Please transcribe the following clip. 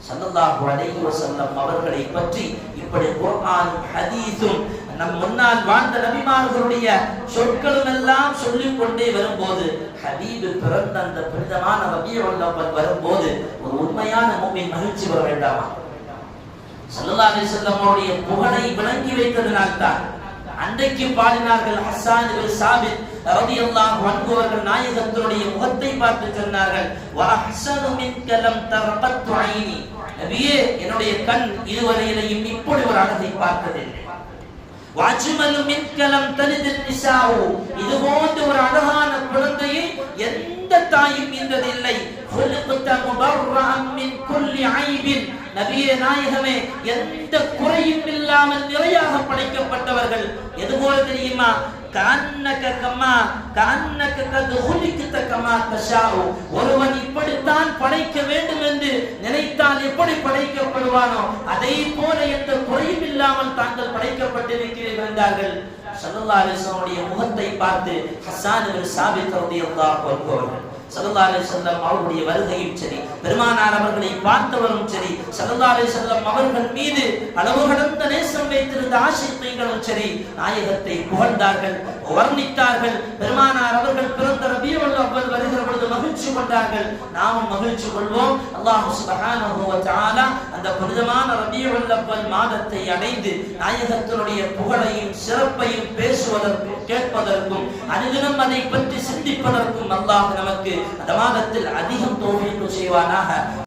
ஸல்லல்லாஹு அலைஹி வஸல்லம் அவர்களை பற்றி இப்படி குர்ஆனும் ஹதீஸும் நம் முன்னால் வாழ்ந்த நபிமார்களுடைய சொற்களும் எல்லாம் சொல்லிக் கொண்டே வரும்போது ஹபீப் பிறந்த அந்த புனிதமான ரபியுல் அவ்வல் வரும்போது ஒரு உண்மையான முஃமின் மகிழ்ச்சி வர வேண்டாமா? ஸல்லல்லாஹு அலைஹி வஸல்லம் அவருடைய புகழை விளங்கி வைத்ததனால்தான் அன்றைக்கு பாடினார்கள். ஹஸ்ஸான் இப்னு சாபித் ரலியல்லாஹு அன்ஹு அவர்கள் நாயகத்தினுடைய முகத்தை பார்த்து சொன்னார்கள், வ அஹ்ஸனு மின்க லம் தரபத்து ஐனி, நபியே என்னுடைய கண் இதுவரையிலையும் இப்படி ஒரு அழகை பார்த்ததில்லை. வ அஜ்மலு மின்க லம் தலிதின் நிசாஉ, இது போன்ற ஒரு அழகான குழந்தையை எந்த தாயும் ஈன்றதில்லை. خلقت مبرأ من كل عيب, நபியே நாயகமே எந்த குறையும் இல்லாமல் நிறையாக படைக்கப்பட்டவர்கள். எது போல தெரியுமா? கஅன்னக கமா கஅன்னக கத் خلقت كما تشاء, ஒருவன் இப்படித்தான் படைக்க வேண்டும் என்று நினைத்தால் எப்படி படைக்கப்படுவானோ அதை போல எந்த குறையும் இல்லாமல் தாங்கள் படைக்கப்பட்டிருக்கிறீர்கள் என்றார்கள். ஸல்லல்லாஹு அலைஹி வஸல்லம் முகத்தை பார்த்து ஹஸ்ஸான் இப்னு சாபித் ரலியல்லாஹு அன்ஹு அவர்கள் ஸல்லல்லாஹு அலைஹி வஸல்லம் அவருடைய வருகையும் சரி, பெருமானார் அவர்களை பார்த்தவரும் சரி, ஸல்லல்லாஹு அலைஹி வஸல்லம் அவர்கள் மீது அளவு கடந்த நேசம் வைத்திருந்த ஆஷிகீன்களும் சரி நாயகத்தை புகழ்ந்தார்கள், வர்ணித்தார்கள். பெருமானார் அவர்கள் பிறந்த ரபியுல் அவ்வல் வருகிற பொழுது மகிழ்ச்சி கொண்டார்கள். நாமும் மகிழ்ச்சி கொள்வோம். அல்லாஹ் சுப்ஹானஹு வ தஆலா அந்த புனிதமான ரபியுல் அவ்வல் மாதத்தை அடைந்து நாயகத்தினுடைய புகழையும் சிறப்பையும் பேசுவதற்கும் கேட்பதற்கும் அனுதினம் அதை பற்றி சிந்திப்பதற்கும் அல்லாஹ் நமக்கு அந்த மாதத்தில் அதிகம் தௌஃபீக் செய்வானாக.